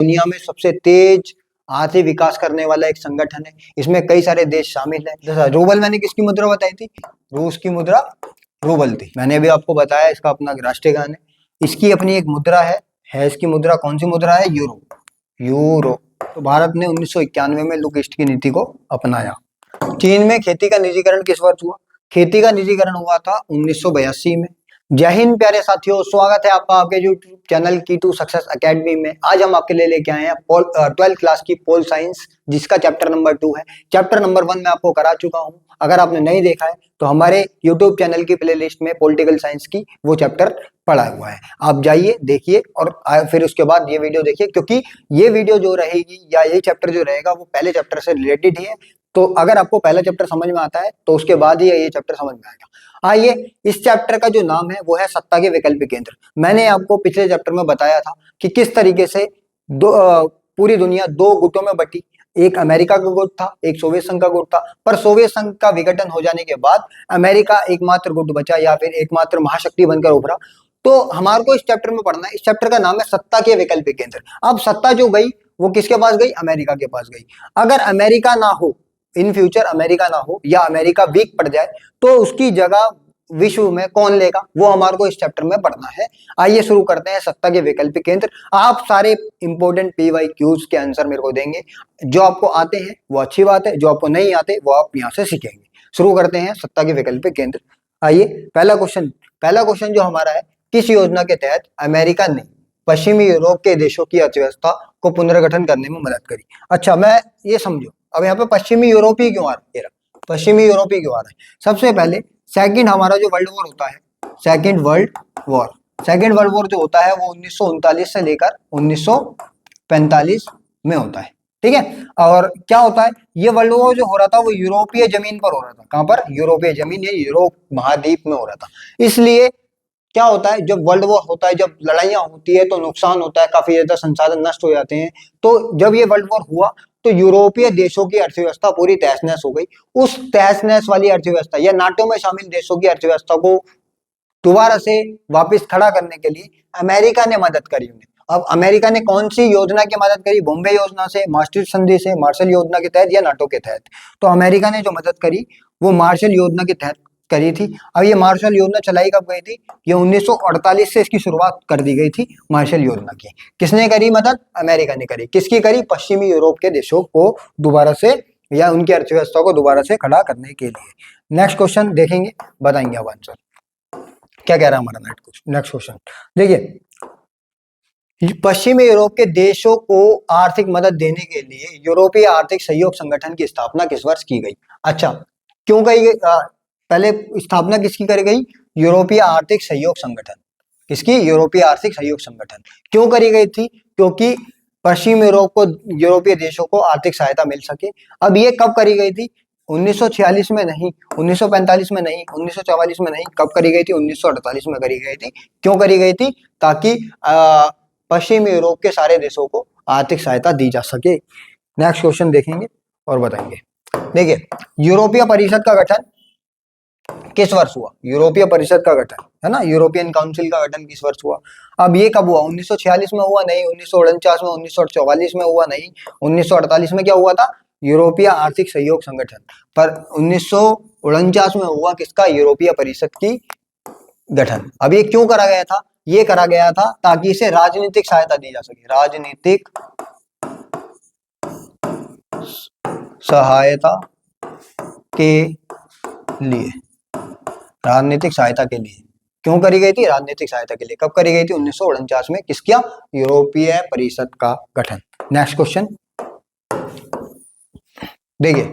दुनिया में सबसे तेज आर्थिक विकास करने वाला एक संगठन है। इसमें कई सारे देश शामिल हैं। जैसा रूबल मैंने किसकी मुद्रा बताई थी? रूस की मुद्रा रूबल थी। मैंने भी आपको बताया इसका अपना राष्ट्रीय गान है। इसकी अपनी एक मुद्रा है इसकी मुद्रा। कौन सी मुद्रा है? यूरो। यूरो। तो भारत ने 1991 में लुक ईस्ट की नीति को अपनाया। चीन में खेती का निजीकरण किस वर्ष हुआ? खेती का निजीकरण हुआ था 1982 में। जय हिंद प्यारे साथियों, स्वागत है आपका आपके यूट्यूब चैनल की टू सक्सेस एकेडमी में। आज हम आपके लिए लेके आए हैं 12th क्लास की पोल साइंस, जिसका चैप्टर नंबर 2 है। चैप्टर नंबर 1 मैं आपको करा चुका हूं। अगर आपने नहीं देखा है तो हमारे यूट्यूब चैनल की प्लेलिस्ट में पॉलिटिकल साइंस की वो चैप्टर पड़ा हुआ है, आप जाइए देखिए और फिर उसके बाद ये वीडियो देखिए, क्योंकि ये वीडियो जो रहेगी या ये चैप्टर जो रहेगा वो पहले चैप्टर से रिलेटेड ही है। तो अगर आपको पहला चैप्टर समझ में आता है तो उसके बाद ही ये चैप्टर समझ में आएगा। आइए, इस चैप्टर का जो नाम है वो है सत्ता के वैकल्पिक केंद्र। मैंने आपको पिछले चैप्टर में बताया था कि किस तरीके से पूरी दुनिया दो गुटों में बटी। एक अमेरिका का गुट था, एक सोवियत संघ का गुट था। पर सोवियत संघ का विघटन हो जाने के बाद अमेरिका एकमात्र गुट बचा या फिर एकमात्र महाशक्ति बनकर उभरा। तो हमारे को इस चैप्टर में पढ़ना है। इस चैप्टर का नाम है सत्ता के वैकल्पिक केंद्र। अब सत्ता जो गई वो किसके पास गई? अमेरिका के पास गई। अगर अमेरिका ना हो, इन फ्यूचर अमेरिका ना हो या अमेरिका वीक पड़ जाए तो उसकी जगह विश्व में कौन लेगा, वो हमारे को इस चैप्टर में पढ़ना है। आइए शुरू करते हैं। सत्ता के वैकल्पिक केंद्र। आप सारे इंपोर्टेंट PYQs के आंसर मेरे को देंगे। जो आपको आते हैं वो अच्छी बात है, जो आपको नहीं आते वो आप यहाँ से सीखेंगे। शुरू करते हैं सत्ता के वैकल्पिक केंद्र। आइए, पहला क्वेश्चन जो हमारा है, किस योजना के तहत अमेरिका ने पश्चिमी यूरोप के देशों की अर्थव्यवस्था को पुनर्गठन करने में मदद करी? अच्छा, मैं ये समझो, अब यहाँ पे पश्चिमी यूरोपीय क्यों आ रहा है? पश्चिमी यूरोपीय क्यों आ रहा है? सबसे पहले सेकंड हमारा जो वर्ल्ड वॉर होता है, सेकंड वर्ल्ड वॉर जो होता है वो 1939 से लेकर 1945 में होता है। ठीक है। और क्या होता है, ये वर्ल्ड वॉर जो हो रहा था वो यूरोपीय जमीन पर हो रहा था। कहां पर? यूरोपीय जमीन, ये यूरोप महाद्वीप में हो रहा था। इसलिए क्या होता है, जब वर्ल्ड वॉर होता है, जब लड़ाइयां होती है तो नुकसान होता है, काफी ज्यादा संसाधन नष्ट हो जाते हैं। तो जब ये वर्ल्ड वॉर हुआ तो यूरोपीय देशों की अर्थव्यवस्था पूरी तहस नहस हो गई। उस तहस नहस वाली अर्थव्यवस्था या नाटो में शामिल देशों की अर्थव्यवस्था को दोबारा से वापस खड़ा करने के लिए अमेरिका ने मदद करी उन्हें। अब अमेरिका ने कौन सी योजना की मदद करी? बॉम्बे योजना से, मास्ट्रिक्ट संधि से, मार्शल योजना के तहत या नाटो के तहत? तो अमेरिका ने जो मदद करी वो मार्शल योजना के तहत करी थी। अब ये मार्शल योजना चलाई कब गई थी? ये 1948 से इसकी शुरुआत कर दी गई थी मार्शल योजना की। किसने करी मदद? अमेरिका ने करी। किसकी करी? पश्चिमी यूरोप के देशों को दोबारा से या उनकी अर्थव्यवस्था को दोबारा से खड़ा करने के लिए। नेक्स्ट क्वेश्चन देखेंगे, बताएंगे आप आंसर क्या कह रहा है हमारा नेक्स्ट क्वेश्चन। देखिए, पश्चिमी यूरोप के देशों को आर्थिक मदद देने के लिए यूरोपीय आर्थिक सहयोग संगठन की स्थापना किस वर्ष की गई? अच्छा, क्यों गई? पहले स्थापना किसकी करी गई? यूरोपीय आर्थिक सहयोग संगठन। किसकी? यूरोपीय आर्थिक सहयोग संगठन। क्यों करी गई थी? क्योंकि पश्चिम यूरोप को, यूरोपीय देशों को आर्थिक सहायता मिल सके। अब ये कब करी गई थी? 1946 में नहीं, 1945 में नहीं, 1944 में नहीं। कब करी गई थी? 1948 में करी गई थी। क्यों करी गई थी? ताकि पश्चिमी यूरोप के सारे देशों को आर्थिक सहायता दी जा सके। नेक्स्ट क्वेश्चन देखेंगे और बताएंगे। देखिए, यूरोपीय परिषद का गठन किस वर्ष हुआ? यूरोपीय परिषद का गठन है ना, यूरोपियन काउंसिल का गठन किस वर्ष हुआ? अब ये कब हुआ? 1946 में हुआ नहीं, 1949 में, 1944 में हुआ नहीं, 1948 में क्या हुआ था? यूरोपीय आर्थिक सहयोग संगठन। पर 1949 में हुआ किसका? यूरोपीय परिषद की गठन। अब ये क्यों करा गया था? ये करा गया था ताकि इसे राजनीतिक सहायता दी जा सके। राजनीतिक सहायता के लिए, राजनीतिक सहायता के लिए। क्यों करी गई थी? राजनीतिक सहायता के लिए। कब करी गई थी? 1949 में। किसका? यूरोपीय परिषद का गठन। नेक्स्ट क्वेश्चन देखिए,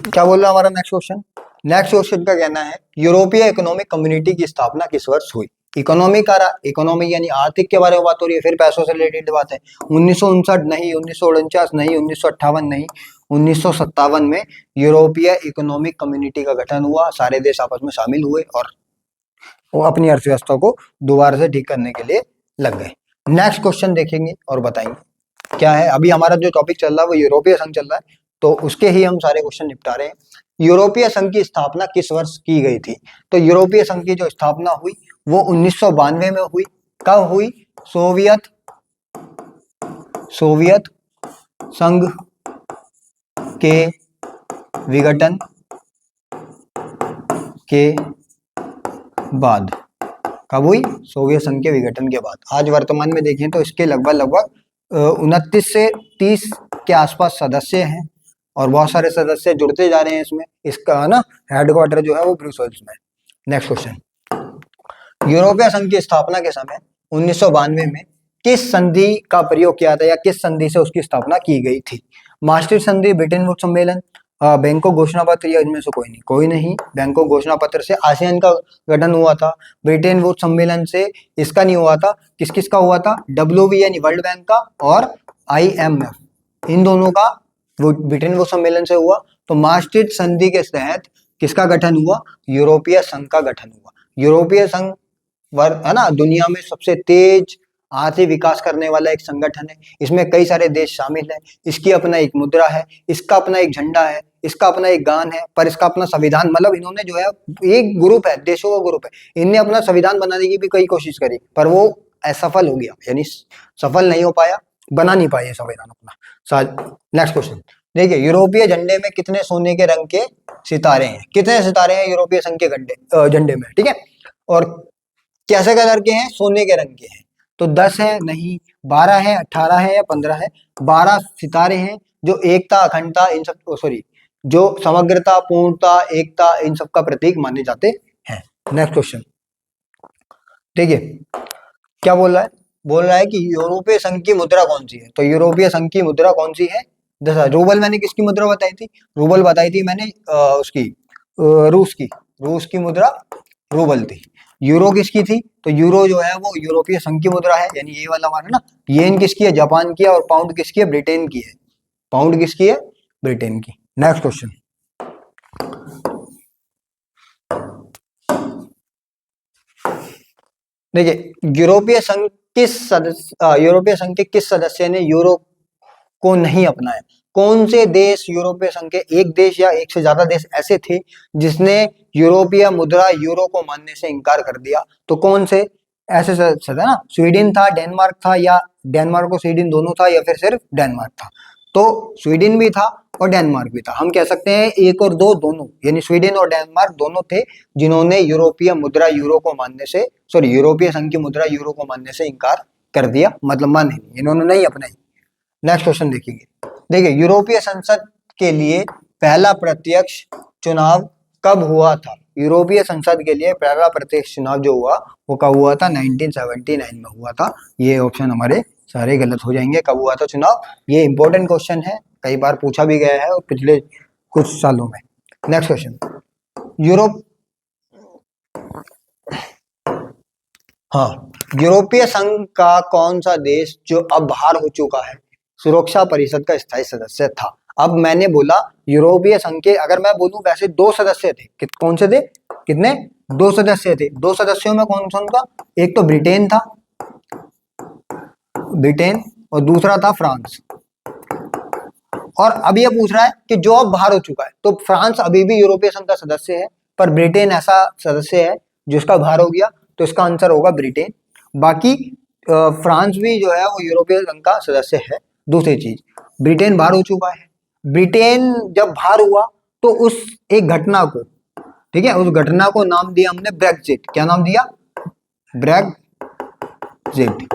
क्या बोल रहा है हमारा नेक्स्ट क्वेश्चन का कहना है यूरोपीय इकोनॉमिक कम्युनिटी की स्थापना किस वर्ष हुई? इकोनॉमी यानी आर्थिक के बारे में बात हो रही है, फिर पैसों से रिलेटेड बात है। 1959 नहीं, 1949 नहीं, 1958 नहीं, 1957 में यूरोपीय इकोनॉमिक कम्युनिटी का गठन हुआ। सारे देश आपस में शामिल हुए और वो अपनी अर्थव्यवस्था को दोबारा से ठीक करने के लिए लग गए। नेक्स्ट क्वेश्चन देखेंगे और बताएंगे क्या है। अभी हमारा जो टॉपिक चल रहा है वो यूरोपीय संघ चल रहा है, तो उसके ही हम सारे क्वेश्चन निपटा रहे हैं। यूरोपीय संघ की स्थापना किस वर्ष की गई थी? तो यूरोपीय संघ की जो स्थापना हुई वो 1992 में हुई। कब हुई? सोवियत सोवियत संघ के विघटन के बाद। कब हुई? सोवियत संघ के विघटन के बाद। आज वर्तमान में देखें तो इसके लगभग 29 से 30 के आसपास सदस्य हैं और बहुत सारे सदस्य जुड़ते जा रहे हैं इसमें। इसका ना हेडक्वार्टर जो है वो ब्रुसेल्स में। नेक्स्ट क्वेश्चन, यूरोपीय संघ की स्थापना के समय 1992 में किस संधि का प्रयोग किया था या किस संधि से उसकी स्थापना की गई थी? मास्ट्रिक्ट संधि, ब्रिटेन वुड्स सम्मेलन, बैंकॉक घोषणा पत्र या इनमें से कोई नहीं। बैंकॉक घोषणा पत्र से आसियान का गठन हुआ था। ब्रिटेन वुड्स सम्मेलन से इसका नहीं हुआ था। किस किस का हुआ था? WB यानी वर्ल्ड बैंक का और IMF, इन दोनों का ब्रिटेन वुड्स सम्मेलन से हुआ। तो मास्ट्रिक्ट संधि के तहत किसका गठन हुआ? यूरोपीय संघ का गठन हुआ। यूरोपीय संघ है ना, दुनिया में सबसे तेज आर्थिक विकास करने वाला एक संगठन है। इसमें कई सारे देश शामिल है। इसकी अपना एक मुद्रा है, इसका अपना एक झंडा है, इसका अपना एक गान है, पर इसका अपना संविधान, मतलब इन्होंने जो है एक ग्रुप है, देशों का ग्रुप है, इनने अपना संविधान बनाने की भी कई कोशिश करी पर वो असफल हो गया, यानी सफल नहीं हो पाया, बना नहीं पाया संविधान अपना। नेक्स्ट क्वेश्चन देखिए, यूरोपीय झंडे में कितने सोने के रंग के सितारे हैं? कितने सितारे हैं यूरोपीय संघ के झंडे में? ठीक है, और कैसे कलर के हैं? सोने के रंग के हैं। तो 10 है? नहीं। 12 है, 18 है या 15 है? 12 सितारे हैं जो एकता, अखंडता, इन सब जो समग्रता, पूर्णता, एकता, इन सब का प्रतीक माने जाते हैं। नेक्स्ट क्वेश्चन देखिए क्या बोल रहा है? बोल रहा है कि यूरोपीय संघ की मुद्रा कौन सी है? तो यूरोपीय संघ की मुद्रा कौन सी है? रूबल। मैंने किसकी मुद्रा बताई थी? रूबल बताई थी मैंने, उसकी रूस की मुद्रा रूबल थी। यूरो किसकी थी? तो यूरो जो है वो यूरोपीय संघ की मुद्रा है, यानी ये वाला हमारा ना। येन किसकी है? जापान की है। और पाउंड किसकी है? ब्रिटेन की है। पाउंड किसकी है? ब्रिटेन की। नेक्स्ट क्वेश्चन देखिए, यूरोपीय संघ के किस सदस्य ने यूरो को नहीं अपनाया? कौन से देश यूरोपीय संघ के, एक देश या एक से ज्यादा देश ऐसे थे जिसने यूरोपीय मुद्रा यूरो को मानने से इनकार कर दिया? तो कौन से ऐसे सदस्य थे ना? स्वीडन था, डेनमार्क था, या डेनमार्क और स्वीडन दोनों था, या फिर सिर्फ डेनमार्क था? तो स्वीडन भी था और डेनमार्क भी था। हम कह सकते हैं एक और दो दोनों, यानी स्वीडन और डेनमार्क दोनों थे जिन्होंने यूरोपीय मुद्रा यूरो को मानने से, यूरोपीय संघ की मुद्रा यूरो को मानने से इनकार कर दिया, मतलब माने नहीं, इन्होंने नहीं अपनाई। नेक्स्ट क्वेश्चन देखिए, यूरोपीय संसद के लिए पहला प्रत्यक्ष चुनाव कब हुआ था? यूरोपीय संसद के लिए पहला प्रत्यक्ष चुनाव जो हुआ वो कब हुआ था? 1979 में हुआ था। ये ऑप्शन हमारे सारे गलत हो जाएंगे। कब हुआ था चुनाव? ये इंपॉर्टेंट क्वेश्चन है, कई बार पूछा भी गया है और पिछले कुछ सालों में। नेक्स्ट क्वेश्चन, यूरोपीय संघ का कौन सा देश जो अब बाहर हो चुका है सुरक्षा परिषद का स्थायी सदस्य था? अब मैंने बोला यूरोपीय संघ के, अगर मैं बोलूं वैसे 2 सदस्य थे। कौन से थे? कितने? 2 सदस्य थे। 2 सदस्यों में कौन कौन था? एक तो ब्रिटेन था, ब्रिटेन, और दूसरा था फ्रांस। और अब ये पूछ रहा है कि जो अब बाहर हो चुका है, तो फ्रांस अभी भी यूरोपीय संघ का सदस्य है, पर ब्रिटेन ऐसा सदस्य है जिसका बाहर हो गया, तो इसका आंसर होगा ब्रिटेन। बाकी फ्रांस भी जो है वो यूरोपीय संघ का सदस्य है। दूसरी चीज, ब्रिटेन बाहर हो चुका है। ब्रिटेन जब बाहर हुआ तो उस एक घटना को, ठीक है, उस घटना को नाम दिया हमने ब्रेक्जिट। क्या नाम दिया? ब्रेक्जिट।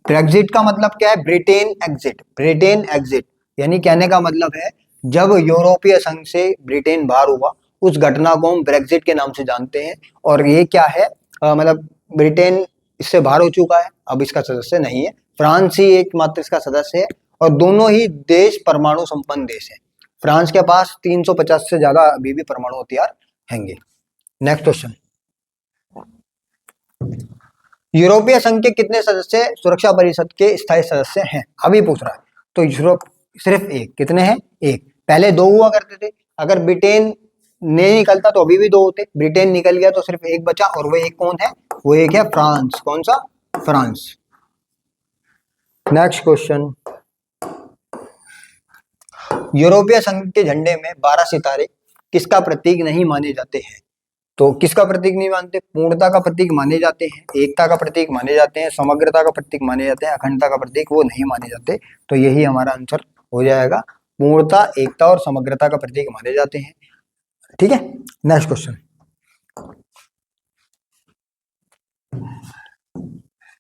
ब्रेक्जिट का मतलब क्या है? Britain exit. ब्रिटेन एग्जिट यानी कहने का मतलब है जब यूरोपीय संघ से ब्रिटेन बाहर हुआ, उस घटना को हम ब्रेक्जिट के नाम से जानते हैं। और ये क्या है? मतलब ब्रिटेन इससे बाहर हो चुका है, अब इसका सदस्य नहीं है। फ्रांस ही एकमात्र इसका सदस्य है, और दोनों ही देश परमाणु संपन्न देश है। फ्रांस के पास 350 से ज्यादा अभी भी परमाणु हथियार हैंगे। नेक्स्ट क्वेश्चन, यूरोपीय संघ के कितने सदस्य सुरक्षा परिषद के स्थायी सदस्य हैं? अभी पूछ रहा है। तो यूरोप सिर्फ एक। कितने हैं? एक। पहले 2 हुआ करते थे, अगर ब्रिटेन नहीं निकलता तो अभी भी 2 होते। ब्रिटेन निकल गया तो सिर्फ एक बचा, और वो एक कौन है? वो एक है फ्रांस। कौन सा? फ्रांस। नेक्स्ट क्वेश्चन, यूरोपीय संघ के झंडे में 12 सितारे किसका प्रतीक नहीं माने जाते हैं? तो किसका प्रतीक नहीं मानते? पूर्णता का प्रतीक माने जाते हैं, एकता का प्रतीक माने जाते हैं, समग्रता का प्रतीक माने जाते हैं, अखंडता का प्रतीक वो नहीं माने जाते। तो यही हमारा आंसर हो जाएगा, पूर्णता, एकता और समग्रता का प्रतीक माने जाते हैं। ठीक है, नेक्स्ट क्वेश्चन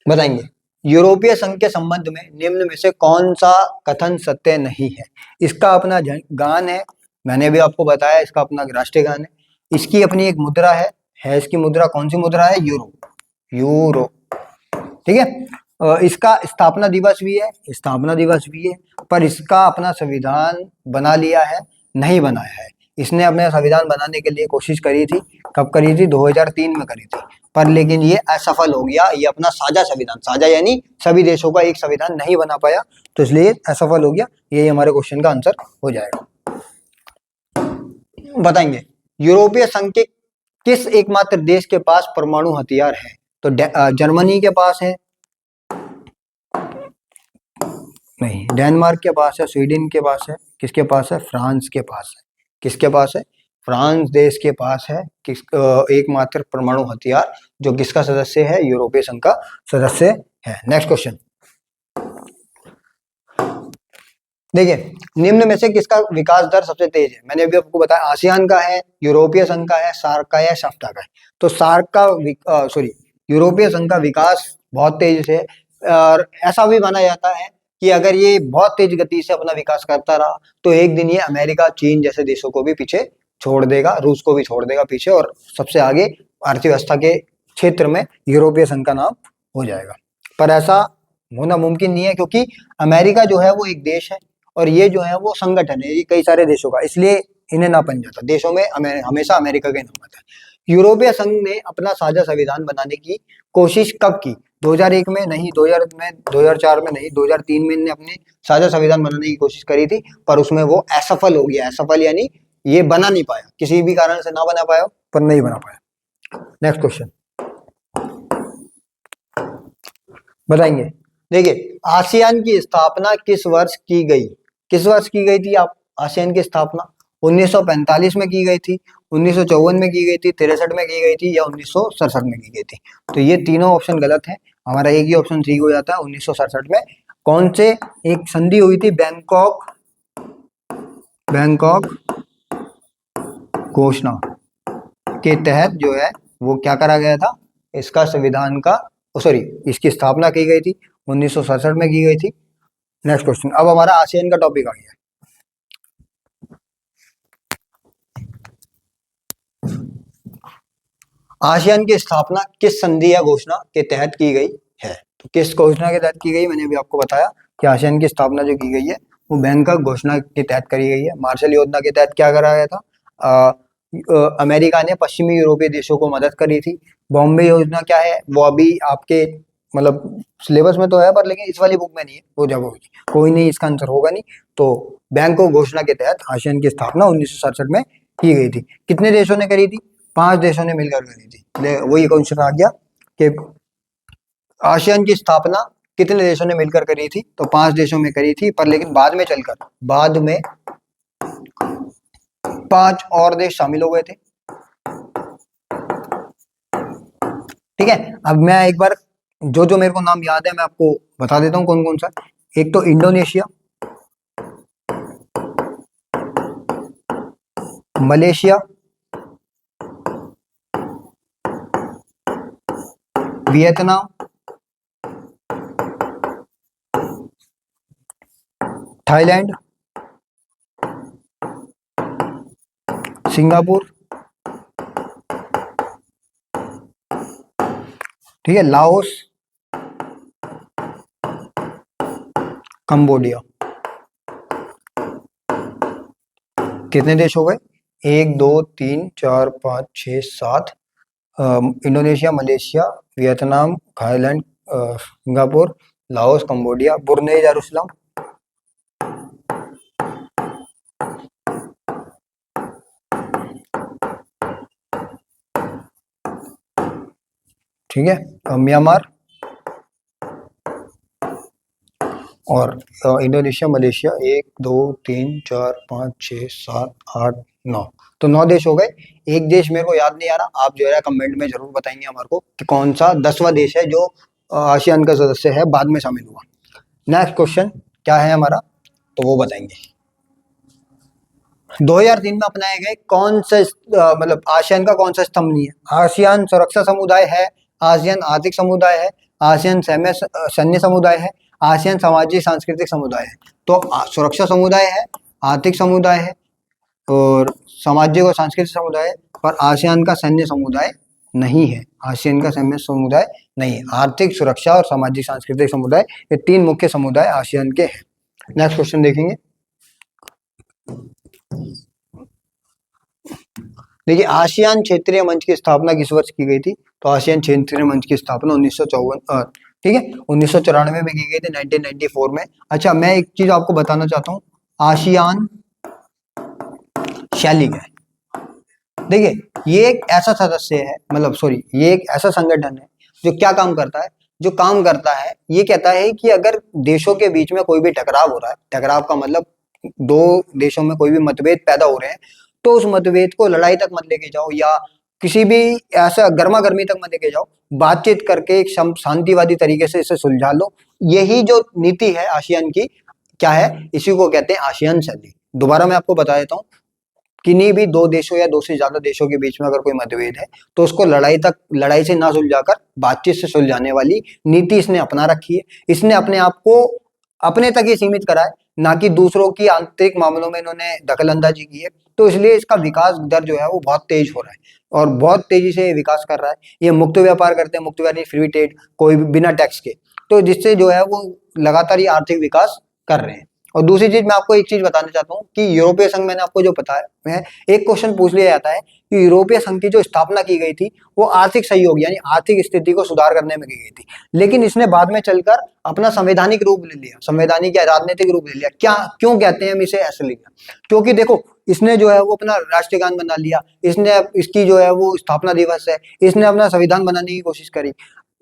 बताएंगे, यूरोपीय संघ के संबंध में निम्न में से कौन सा कथन सत्य नहीं है? इसका अपना गान है, मैंने भी आपको बताया, इसका अपना राष्ट्रीय गान है, इसकी अपनी एक मुद्रा है इसकी मुद्रा, कौन सी मुद्रा है? Euro, euro. ठीक है, इसका स्थापना दिवस भी है, स्थापना दिवस भी है, पर इसका अपना संविधान बना लिया है, नहीं बनाया है। इसने अपने संविधान बनाने के लिए कोशिश करी थी, कब करी थी? 2003 में करी थी, पर लेकिन ये असफल हो गया। ये अपना साझा संविधान, साझा यानी सभी देशों का एक संविधान नहीं बना पाया, तो इसलिए असफल हो गया। ये हमारे क्वेश्चन का आंसर हो जाएगा। बताएंगे, यूरोपीय संघ के किस एकमात्र देश के पास परमाणु हथियार है? तो जर्मनी के पास है, नहीं, डेनमार्क के पास है, स्वीडन के पास है, किसके पास है? फ्रांस के पास है। किसके पास है? फ्रांस देश के पास है एकमात्र परमाणु हथियार, जो किसका सदस्य है? यूरोपीय संघ का सदस्य है। नेक्स्ट क्वेश्चन देखिए, निम्न में से किसका विकास दर सबसे तेज है? मैंने अभी आपको बताया, आसियान का है, यूरोपीय संघ का है, सार्क का है, साफ्टा का है। तो सार्क का यूरोपीय संघ का विकास बहुत तेज है, और ऐसा भी माना जाता है कि अगर ये बहुत तेज गति से अपना विकास करता रहा तो एक दिन ये अमेरिका, चीन जैसे देशों को भी पीछे छोड़ देगा, रूस को भी छोड़ देगा पीछे, और सबसे आगे अर्थव्यवस्था के क्षेत्र में यूरोपीय संघ का नाम हो जाएगा। पर ऐसा होना मुमकिन नहीं है, क्योंकि अमेरिका जो है वो एक देश है, और ये जो है वो संगठन है, ये कई सारे देशों का, इसलिए इन्हें ना बन जाता। देशों में हमेशा अमेरिका का नाम आता है। यूरोपीय संघ ने अपना साझा संविधान बनाने की कोशिश कब की? 2001 में नहीं, 2000 में, 2004 में नहीं, 2003 में इन्हें अपने साझा संविधान बनाने की कोशिश करी थी, पर उसमें वो असफल हो गया। असफल यानी ये बना नहीं पाया, किसी भी कारण से ना बना पाया, पर नहीं बना पाया। नेक्स्ट क्वेश्चन बताएंगे, देखिए, आसियान की स्थापना किस वर्ष की गई? किस वर्ष की गई थी आप? आसियान की स्थापना 1945 में की गई थी, 1954 में की गई थी, 63 में की गई थी, या 1967 में की गई थी? तो ये तीनों ऑप्शन गलत है, हमारा एक ही ऑप्शन ठीक हो जाता है। 1967 में कौन से एक संधि हुई थी? बैंकॉक घोषणा के तहत जो है वो क्या करा गया था? इसका संविधान का इसकी स्थापना की गई थी, 1967 में की गई थी। नेक्स्ट क्वेश्चन, अब हमारा आसियान का टॉपिक आ गया। आसियान की स्थापना किस संधि या घोषणा के तहत की गई है? तो किस घोषणा के तहत की गई? मैंने अभी आपको बताया कि आसियान की स्थापना जो की गई है वो बैंकॉक घोषणा के तहत करी गई है। मार्शल योजना के तहत क्या करा गया था? अमेरिका ने पश्चिमी यूरोपीय देशों को मदद करी थी। बॉम्बे योजना क्या है? वो अभी आपके मतलब सिलेबस में तो है, पर लेकिन इस वाली बुक में नहीं है, वो जब होगी। कोई नहीं, इसका आंसर होगा नहीं। तो बैंकॉक घोषणा के तहत आसियान की स्थापना 1967 में की गई थी। कितने देशों ने करी थी? 5 देशों ने मिलकर करी थी। वही क्वेश्चन आ गया कि आसियान की स्थापना कितने देशों ने मिलकर करी थी? तो 5 देशों में करी थी, पर लेकिन बाद में 5 और देश शामिल हो गए थे। ठीक है, अब मैं एक बार जो मेरे को नाम याद है मैं आपको बता देता हूँ कौन कौन सा। एक तो Indonesia, Malaysia, Vietnam, Thailand, Singapore, ठीक है, लाओस, कंबोडिया। कितने देश हो गए? 1 2 3 4 5 6 7। Indonesia, Malaysia, Vietnam, Thailand, Singapore, Laos, Cambodia, Brunei Darussalam. ठीक है, म्यांमार, और इंडोनेशिया, मलेशिया 1 2 3 4 5 6 7 8 9। तो 9 देश हो गए। एक देश मेरे को याद नहीं आ रहा, आप जो है कमेंट में जरूर बताएंगे हमारे को कि कौन सा 10वां देश है जो आसियान का सदस्य है, बाद में शामिल हुआ। नेक्स्ट क्वेश्चन क्या है हमारा, तो वो बताएंगे। 2003 में अपनाए गए कौन से मतलब आसियान का कौन सा स्तंभ नहीं है? आसियान सुरक्षा समुदाय है, आसियान आर्थिक समुदाय है, आसियान सैन्य समुदाय है, आसियान सामाजिक सांस्कृतिक समुदाय है। तो सुरक्षा समुदाय है, आर्थिक समुदाय है और सामाजिक और सांस्कृतिक समुदाय है, पर आसियान का सैन्य समुदाय नहीं है। आसियान का सैन्य समुदाय नहीं है। आर्थिक, सुरक्षा और सामाजिक सांस्कृतिक समुदाय, ये 3 मुख्य समुदाय आसियान के हैं। नेक्स्ट क्वेश्चन देखेंगे। देखिए, आसियान क्षेत्रीय मंच की स्थापना किस वर्ष की गई थी? तो आसियान क्षेत्रीय मंच की स्थापना 1954, ठीक है, 1994 में की गई थी, 1994 में। अच्छा, मैं एक चीज आपको बताना चाहता हूँ, आसियान शैली है। देखिए, ये एक ऐसा सदस्य है, मतलब सॉरी, ये एक ऐसा संगठन है जो क्या काम करता है? जो काम करता है, ये कहता है कि अगर देशों के बीच में कोई भी टकराव हो रहा है, टकराव का मतलब 2 देशों में कोई भी मतभेद पैदा हो रहे हैं, तो उस मतभेद को लड़ाई तक मत लेके जाओ या किसी भी ऐसा गर्मा गर्मी तक मत लेके जाओ, बातचीत करके एक शांतिवादी तरीके से इसे सुलझा लो। यही जो नीति है आसियान की, क्या है, इसी को कहते हैं आसियान शैली। दोबारा मैं आपको बता देता हूँ, किन्हीं भी 2 देशों या 2 से ज्यादा देशों के बीच में अगर कोई मतभेद है, तो उसको लड़ाई से ना सुलझाकर बातचीत से सुलझाने वाली नीति इसने अपना रखी है। इसने अपने आप को अपने तक ही सीमित करा है, ना कि दूसरों की आंतरिक मामलों में इन्होंने दखल अंदाजी की है। तो इसलिए इसका विकास दर जो है वो बहुत तेज हो रहा है और बहुत तेजी से विकास कर रहा है। ये मुक्त व्यापार करते हैं, मुक्त व्यापार फ्री ट्रेड, कोई भी बिना टैक्स के, तो जिससे जो है वो लगातार ये आर्थिक विकास कर रहे हैं। और दूसरी चीज, मैं आपको एक चीज बताना चाहता हूँ कि यूरोपीय संघ, मैंने आपको जो बताया है, एक क्वेश्चन पूछ लिया जाता है कि यूरोपीय संघ की जो स्थापना की गई थी वो आर्थिक सहयोग यानी आर्थिक स्थिति को सुधार करने में की गई थी, लेकिन इसने बाद में चलकर अपना संवैधानिक रूप ले लिया, संवैधानिक या राजनीतिक रूप ले लिया। क्या क्यों कहते हैं हम इसे ऐसे लिया? क्योंकि देखो, इसने जो है वो अपना राष्ट्रीय गान बना लिया, इसने इसकी जो है वो स्थापना दिवस है, इसने अपना संविधान बनाने की कोशिश करी।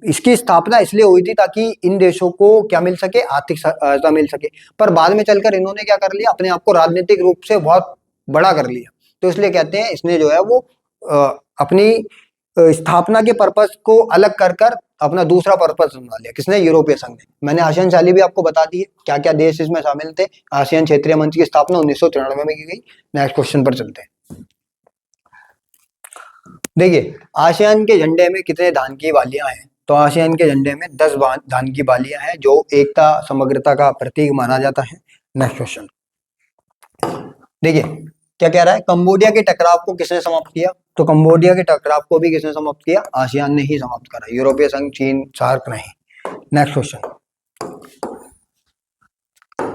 इसकी स्थापना इसलिए हुई थी ताकि इन देशों को क्या मिल सके, आर्थिक सहायता मिल सके, पर बाद में चलकर इन्होंने क्या कर लिया, अपने आप को राजनीतिक रूप से बहुत बड़ा कर लिया। तो इसलिए कहते हैं इसने जो है वो अपनी स्थापना के पर्पस को अलग कर कर अपना दूसरा पर्पस बना लिया। किसने? यूरोपीय संघ ने। मैंने आसियान शैली भी आपको बता दी है, क्या क्या देश इसमें शामिल थे। आसियान क्षेत्रीय मंच की स्थापना 1993 में की गई। नेक्स्ट क्वेश्चन पर चलते हैं। देखिए, आसियान के झंडे में कितने धान की बालियां हैं? तो आसियान के झंडे में 10 धान की बालियां हैं, जो एकता, समग्रता का प्रतीक माना जाता है। नेक्स्ट क्वेश्चन देखिए, क्या कह रहा है, कंबोडिया के टकराव को किसने समाप्त किया? तो कंबोडिया के टकराव को भी किसने समाप्त किया? आसियान ने ही समाप्त करा, यूरोपीय संघ, चीन, सार्क नहीं। नेक्स्ट क्वेश्चन,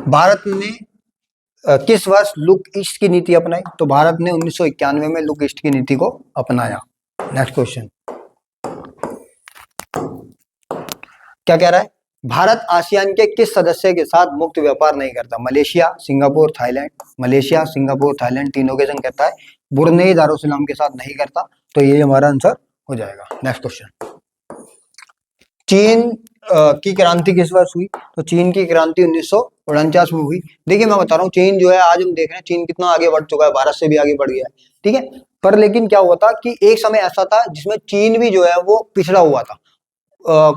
भारत ने किस वर्ष लुक ईस्ट की नीति अपनाई? तो भारत ने 1991 में लुक ईस्ट की नीति को अपनाया। नेक्स्ट क्वेश्चन, क्या कह रहा है, भारत आसियान के किस सदस्य के साथ मुक्त व्यापार नहीं करता? Malaysia, Singapore, Thailand. Malaysia, Singapore, Thailand तीनों के संग कहता है। ब्रुनेई, दारुसलाम के साथ नहीं करता। तो ये हमारा आंसर हो जाएगा। नेक्स्ट क्वेश्चन, चीन की क्रांति किस वर्ष हुई? तो चीन की क्रांति 1949 में हुई। देखिए, मैं बता रहा हूँ, चीन जो है, आज हम देख रहे हैं चीन कितना आगे बढ़ चुका है, भारत से भी आगे बढ़ गया है, ठीक है। पर लेकिन क्या हुआ था कि एक समय ऐसा था जिसमें चीन भी जो है वो पिछड़ा हुआ था।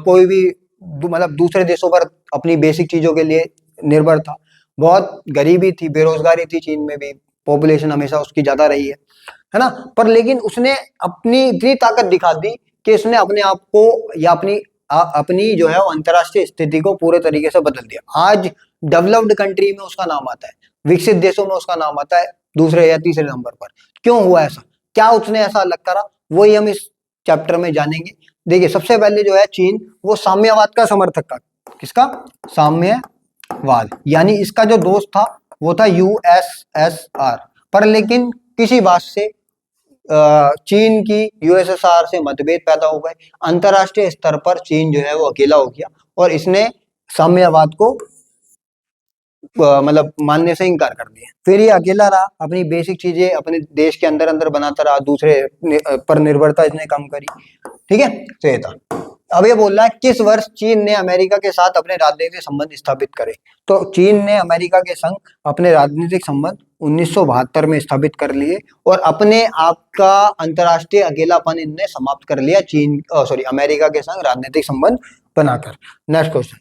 कोई भी मतलब दूसरे देशों पर अपनी बेसिक चीजों के लिए निर्भर था, बहुत गरीबी थी, बेरोजगारी थी चीन में भी, पॉपुलेशन हमेशा उसकी ज्यादा रही है ना। पर लेकिन उसने अपनी इतनी ताकत दिखा दी कि उसने अपने आप को या अपनी जो है अंतरराष्ट्रीय स्थिति को पूरे तरीके से बदल दिया। आज डेवलप्ड कंट्री में उसका नाम आता है, विकसित देशों में उसका नाम आता है दूसरे या तीसरे नंबर पर। क्यों हुआ ऐसा? क्या उसने ऐसा अलग करा? वही हम इस चैप्टर में जानेंगे। देखिए, सबसे पहले जो है चीन वो साम्यवाद का समर्थक था। किसका? साम्यवाद, यानी इसका जो दोस्त था वो था यूएसएसआर। पर लेकिन किसी बात से चीन की यूएसएसआर से मतभेद पैदा हो गए, अंतरराष्ट्रीय स्तर पर चीन जो है वो अकेला हो गया और इसने साम्यवाद को मतलब मानने से इनकार कर दिया। फिर ये अकेला रहा, अपनी बेसिक चीजें अपने देश के अंदर अंदर बनाता रहा, दूसरे पर निर्भरता इसने कम करी, ठीक है। तो ये था। अब ये बोल रहा है किस वर्ष चीन ने अमेरिका के साथ अपने राजनीतिक संबंध स्थापित करे। तो चीन ने अमेरिका के संग अपने राजनीतिक संबंध 1972 में स्थापित कर लिए और अपने आप का अंतर्राष्ट्रीय अकेलापन इनने समाप्त कर लिया चीन सॉरी अमेरिका के संग राजनीतिक संबंध बनाकर। नेक्स्ट क्वेश्चन,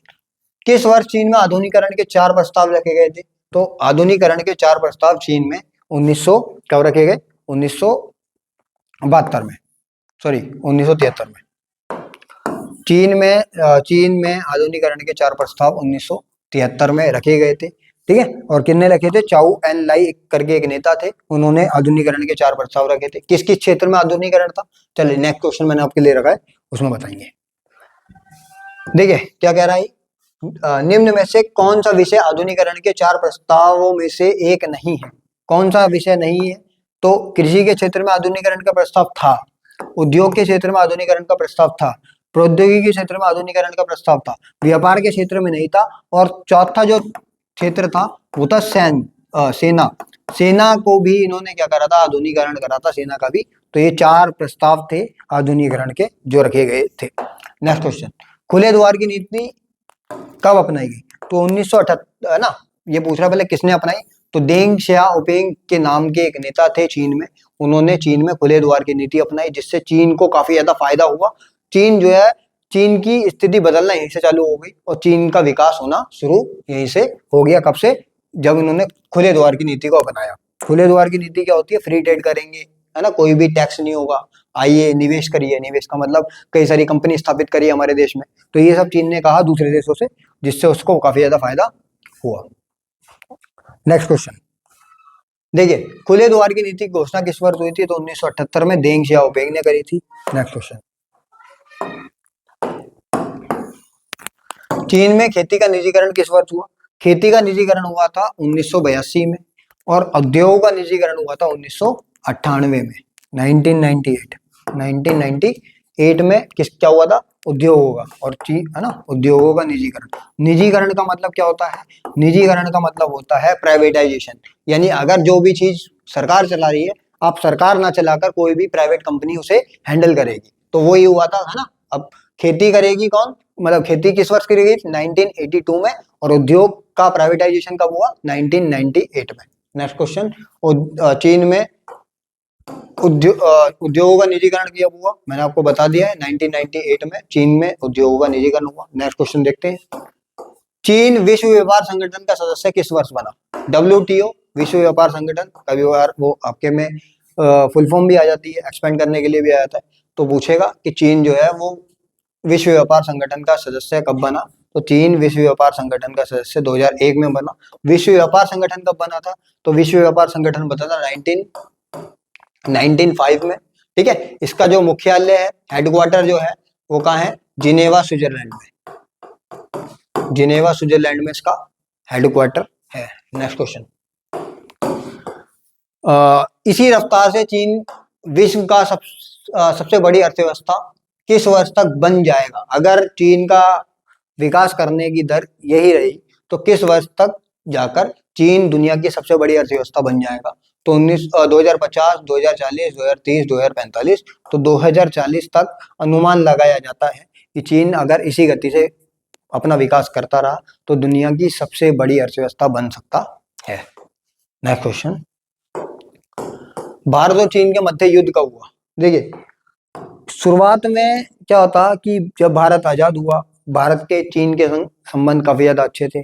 किस वर्ष चीन में आधुनिकीकरण के 4 प्रस्ताव रखे गए थे। तो आधुनिकीकरण के 4 प्रस्ताव चीन में 1900 कब रखे गए, 1972 में, सॉरी 1973 में। चीन में आधुनिकीकरण के 4 प्रस्ताव 1973 में रखे गए थे, ठीक है। और किसने रखे थे, चाउ एन लाई करके एक नेता थे, उन्होंने आधुनिकीकरण के 4 प्रस्ताव रखे थे। किस किस क्षेत्र में आधुनिकीकरण था, चलिए नेक्स्ट क्वेश्चन मैंने आपके लिए रखा है, उसमें बताएंगे। देखिए क्या कह रहा है, निम्न में से कौन सा विषय आधुनिकीकरण के 4 प्रस्तावों में से एक नहीं है। कौन सा विषय नहीं है, तो कृषि के क्षेत्र में आधुनिकीकरण का प्रस्ताव था, उद्योग के क्षेत्र में आधुनिकीकरण का प्रस्ताव था, प्रौद्योगिकी के क्षेत्र में आधुनिकीकरण का प्रस्ताव था, व्यापार के क्षेत्र में नहीं था, और चौथा जो क्षेत्र था वो था सेना। सेना को भी इन्होंने क्या करा था, आधुनिकीकरण करा था सेना का भी। तो ये 4 प्रस्ताव थे आधुनिकीकरण के जो रखे गए थे। नेक्स्ट क्वेश्चन, खुले द्वार की नीति कब अपनाई गई। तो 1978 है ना, ये पूछ रहा पहले किसने अपनाई। तो देंग शियाओपिंग के नाम के एक नेता थे चीन में, उन्होंने चीन में खुले द्वार की नीति अपनाई, जिससे चीन को काफी ज्यादा फायदा हुआ। चीन जो है, चीन की स्थिति बदलना यहीं से चालू हो गई और चीन का विकास होना शुरू यहीं से हो गया। कब से, जब इन्होंने खुले द्वार की नीति को अपनाया। खुले द्वार की नीति क्या होती है, फ्री ट्रेड करेंगे, है ना, कोई भी टैक्स नहीं होगा, आइए निवेश करिए। निवेश का मतलब कई सारी कंपनी स्थापित करिए हमारे देश में। तो ये सब चीन ने कहा दूसरे देशों से, जिससे उसको काफी ज्यादा फायदा हुआ। नेक्स्ट क्वेश्चन, देखिए खुले द्वार की नीति की घोषणा किस वर्ष हुई थी। तो 1978 में देंग शियाओपिंग ने करी थी। नेक्स्ट क्वेश्चन, चीन में खेती का निजीकरण किस वर्ष हुआ। खेती का निजीकरण हुआ था 1982 में, और उद्योग का निजीकरण हुआ था 1998 में, 1998 में क्या हुआ था, उद्योगों का और है ना, उद्योगों का निजीकरण। निजीकरण का मतलब क्या होता है, निजीकरण का मतलब होता है प्राइवेटाइजेशन। यानी अगर जो भी चीज सरकार चला रही है, आप सरकार ना चलाकर कोई भी प्राइवेट कंपनी उसे हैंडल करेगी। तो वही हुआ था, है ना। अब खेती करेगी कौन, मतलब खेती किस वर्ष करी गई, 1982 में, और उद्योग का प्राइवेटाइजेशन कब हुआ, 1998 में। नेक्स्ट क्वेश्चन, चीन में उद्योगों का निजीकरण किया हुआ, मैंने आपको बता दिया है, 1998 में चीन में उद्योगों का निजीकरण हुआ। नेक्स्ट क्वेश्चन देखते हैं, चीन विश्व व्यापार संगठन का सदस्य किस वर्ष बना। WTO विश्व व्यापार संगठन, कभी बार वो आपके में फुल फॉर्म भी आ जाती है, एक्सपेंड करने के लिए भी आ जाता है। तो पूछेगा कि चीन जो है वो विश्व व्यापार संगठन का सदस्य कब बना। तो चीन विश्व व्यापार संगठन का सदस्य 2001 में बना। विश्व व्यापार संगठन कब बना था, तो विश्व व्यापार संगठन बना था 1905 में, ठीक है। इसका जो मुख्यालय है, हेडक्वार्टर जो है वो कहाँ है, जिनेवा स्विट्जरलैंड में। जिनेवा स्विट्जरलैंड में इसका हेडक्वार्टर है। नेक्स्ट क्वेश्चन, इसी रफ्तार से चीन विश्व का सबसे बड़ी अर्थव्यवस्था किस वर्ष तक बन जाएगा। अगर चीन का विकास करने की दर यही रही तो किस वर्ष तक जाकर चीन दुनिया की सबसे बड़ी अर्थव्यवस्था बन जाएगा। तो 2050, 2040, 2030, 2045, तो 2040 तक अनुमान लगाया जाता है कि चीन अगर इसी गति से अपना विकास करता रहा तो दुनिया की सबसे बड़ी अर्थव्यवस्था बन सकता है। नेक्स्ट क्वेश्चन, भारत और चीन के मध्य युद्ध कब हुआ। देखिए शुरुआत में क्या होता कि जब भारत आजाद हुआ, भारत के चीन के संबंध काफी ज्यादा अच्छे थे।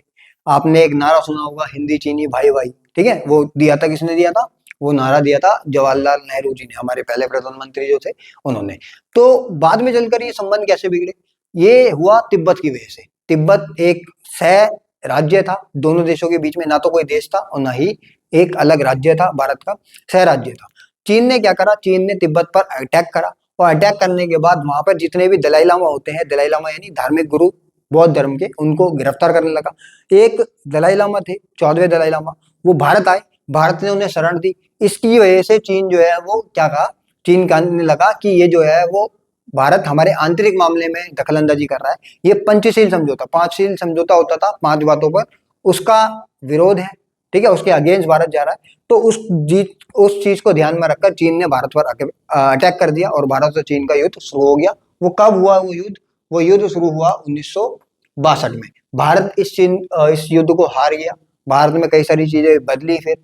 आपने एक नारा सुना होगा, हिंदी चीनी भाई भाई, ठीक है। वो दिया था, किसने दिया था, वो नारा दिया था जवाहरलाल नेहरू जी ने, हमारे पहले प्रधानमंत्री जो थे उन्होंने। तो बाद में चलकर ये संबंध कैसे बिगड़े, ये हुआ तिब्बत की वजह से। तिब्बत एक सह राज्य था, दोनों देशों के बीच में ना तो कोई देश था और ना ही एक अलग राज्य था, भारत का सह राज्य था। चीन ने क्या करा, चीन ने तिब्बत पर अटैक करा, और अटैक करने के बाद वहां पर जितने भी दलाई लामा होते हैं, दलाई लामा यानी धार्मिक गुरु बौद्ध धर्म के, उनको गिरफ्तार करने लगा। एक दलाई लामा थे, 14वें दलाई लामा, वो भारत आए, भारत ने उन्हें शरण दी। इसकी वजह से चीन जो है वो क्या कहा, चीन कहने लगा कि ये जो है वो भारत हमारे आंतरिक मामले में दखलंदाजी कर रहा है। ये पंचशील समझौता, 5शील समझौता होता था 5 बातों पर, उसका विरोध है, ठीक है, उसके अगेंस्ट भारत जा रहा है। तो उस चीज को ध्यान में रखकर चीन ने भारत पर अटैक कर दिया और भारत और चीन का युद्ध शुरू हो गया। वो कब हुआ वो युद्ध, वो युद्ध शुरू हुआ 1962 में। भारत इस युद्ध को हार गया। भारत में कई सारी चीजें बदली। फिर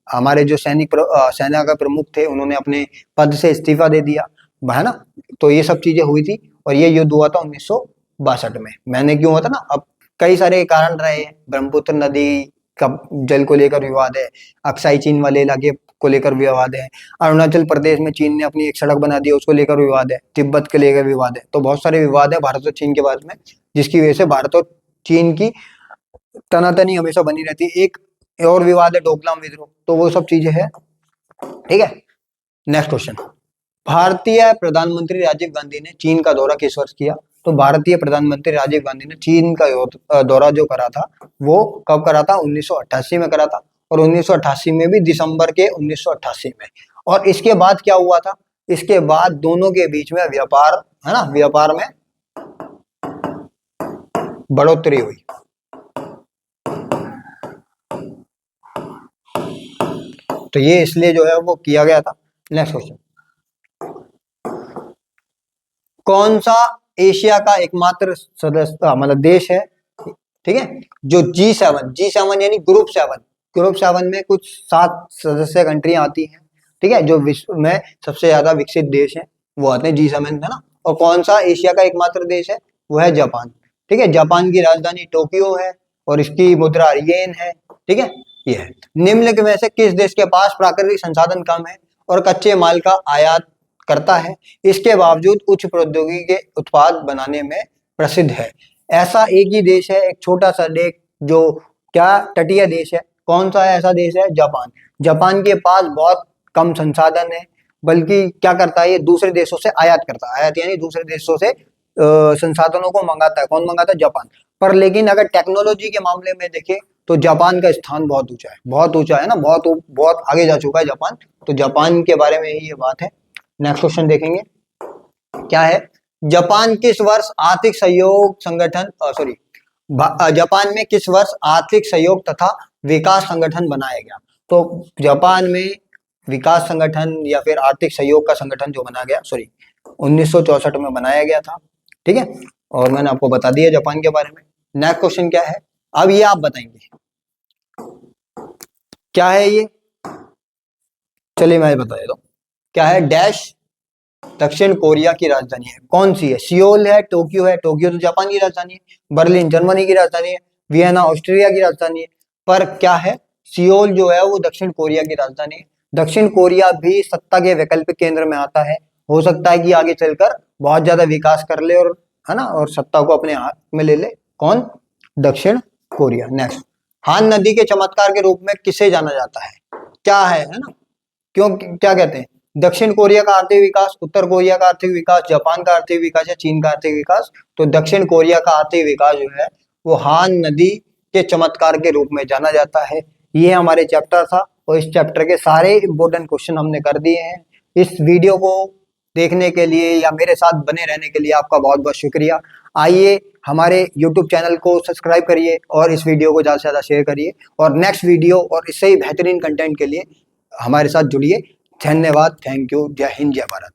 हमारे जो सेना का प्रमुख थे उन्होंने अपने पद से इस्तीफा दे दिया, है ना। तो ये सब चीजें हुई थी और ये युद्ध हुआ था 1962 में। मैंने क्यों हुआ था ना, अब कई सारे कारण रहे हैं। ब्रह्मपुत्र नदी का जल को लेकर विवाद है, अक्साई चीन वाले इलाके को लेकर विवाद है, अरुणाचल प्रदेश में चीन ने अपनी एक सड़क बना दी उसको लेकर विवाद है, तिब्बत के लेकर विवाद है। तो बहुत सारे विवाद है भारत और चीन के बारे में, जिसकी वजह से भारत और चीन की तनातनी हमेशा बनी रहती है। एक और विवाद है डोकलाम विद्रोह। तो वो सब चीजें हैं, ठीक है। नेक्स्ट क्वेश्चन, भारतीय प्रधानमंत्री राजीव गांधी ने चीन का दौरा किस वर्ष किया? तो भारतीय प्रधानमंत्री राजीव गांधी ने चीन का दौरा जो करा था वो कब करा था? 1988 में करा था, और 1988 में भी दिसंबर के 1988 में। और इसके बाद क्या हुआ था? इसके बाद दोनों के बीच में व्यापार, है ना, व्यापार में बढ़ोतरी हुई। तो ये इसलिए जो है वो किया गया था। नेक्स्ट क्वेश्चन, कौन सा एशिया का एकमात्र सदस्य मतलब देश है, ठीक है, जो G7 यानी ग्रुप 7 में कुछ 7 सदस्य कंट्रियां आती हैं, ठीक है, जो विश्व में सबसे ज्यादा विकसित देश है वो आते हैं G7, है ना। और कौन सा एशिया का एकमात्र देश है? वो है जापान, ठीक है। जापान की राजधानी टोक्यो है और इसकी मुद्रा येन है, ठीक है। ये है, निम्नलिखित में से किस देश के पास प्राकृतिक संसाधन कम है और कच्चे माल का आयात करता है, इसके बावजूद उच्च प्रौद्योगिकी के उत्पाद बनाने में प्रसिद्ध है? ऐसा एक ही देश है, एक छोटा सा देश जो क्या तटीय देश है। कौन सा है ऐसा देश? है जापान। जापान के पास बहुत कम संसाधन है, बल्कि क्या करता है, ये दूसरे देशों से आयात करता है। आयात यानी दूसरे देशों से संसाधनों को मंगाता है। कौन मंगाता है? जापान। पर लेकिन अगर टेक्नोलॉजी के मामले में देखें तो जापान का स्थान बहुत ऊंचा है, बहुत ऊंचा है ना, बहुत आगे जा चुका है जापान। तो जापान के बारे में ही ये बात है। नेक्स्ट क्वेश्चन देखेंगे, क्या है? जापान किस वर्ष आर्थिक सहयोग संगठन जापान में किस वर्ष आर्थिक सहयोग तथा विकास संगठन बनाया गया? तो जापान में विकास संगठन या फिर आर्थिक सहयोग का संगठन जो बनाया गया 1964 में बनाया गया था, ठीक है। और मैंने आपको बता दिया जापान के बारे में। नेक्स्ट क्वेश्चन क्या है? अब ये आप बताएंगे क्या है ये, चलिए मैं बता देता हूं। क्या है? डैश दक्षिण कोरिया की राजधानी है। कौन सी है? सियोल है, टोक्यो है। टोक्यो तो जापान की राजधानी है। बर्लिन जर्मनी की राजधानी है। वियना ऑस्ट्रिया की राजधानी है। पर क्या है? सियोल जो है वो दक्षिण कोरिया की राजधानी है। दक्षिण कोरिया भी सत्ता के वैकल्पिक केंद्र में आता है। हो सकता है कि आगे चलकर बहुत ज्यादा विकास कर ले और, है ना, और सत्ता को अपने हाथ में ले ले। कौन? दक्षिण कोरिया। नेक्स्ट, हान नदी के चमत्कार के रूप में किसे जाना जाता है? क्या है ना, क्यों, क्या कहते हैं? दक्षिण कोरिया का आर्थिक विकास, उत्तर कोरिया का आर्थिक विकास, जापान का आर्थिक विकास या चीन का आर्थिक विकास? तो दक्षिण कोरिया का आर्थिक विकास जो है वो हान नदी के चमत्कार के रूप में जाना जाता है। ये हमारे चैप्टर था और इस चैप्टर के सारे इंपॉर्टेंट क्वेश्चन हमने कर दिए हैं। इस वीडियो को देखने के लिए या मेरे साथ बने रहने के लिए आपका बहुत बहुत शुक्रिया। आइए हमारे YouTube चैनल को सब्सक्राइब करिए और इस वीडियो को ज़्यादा से ज़्यादा शेयर करिए, और नेक्स्ट वीडियो और इससे ही बेहतरीन कंटेंट के लिए हमारे साथ जुड़िए। धन्यवाद, थैंक यू, जय हिंद, जय भारत।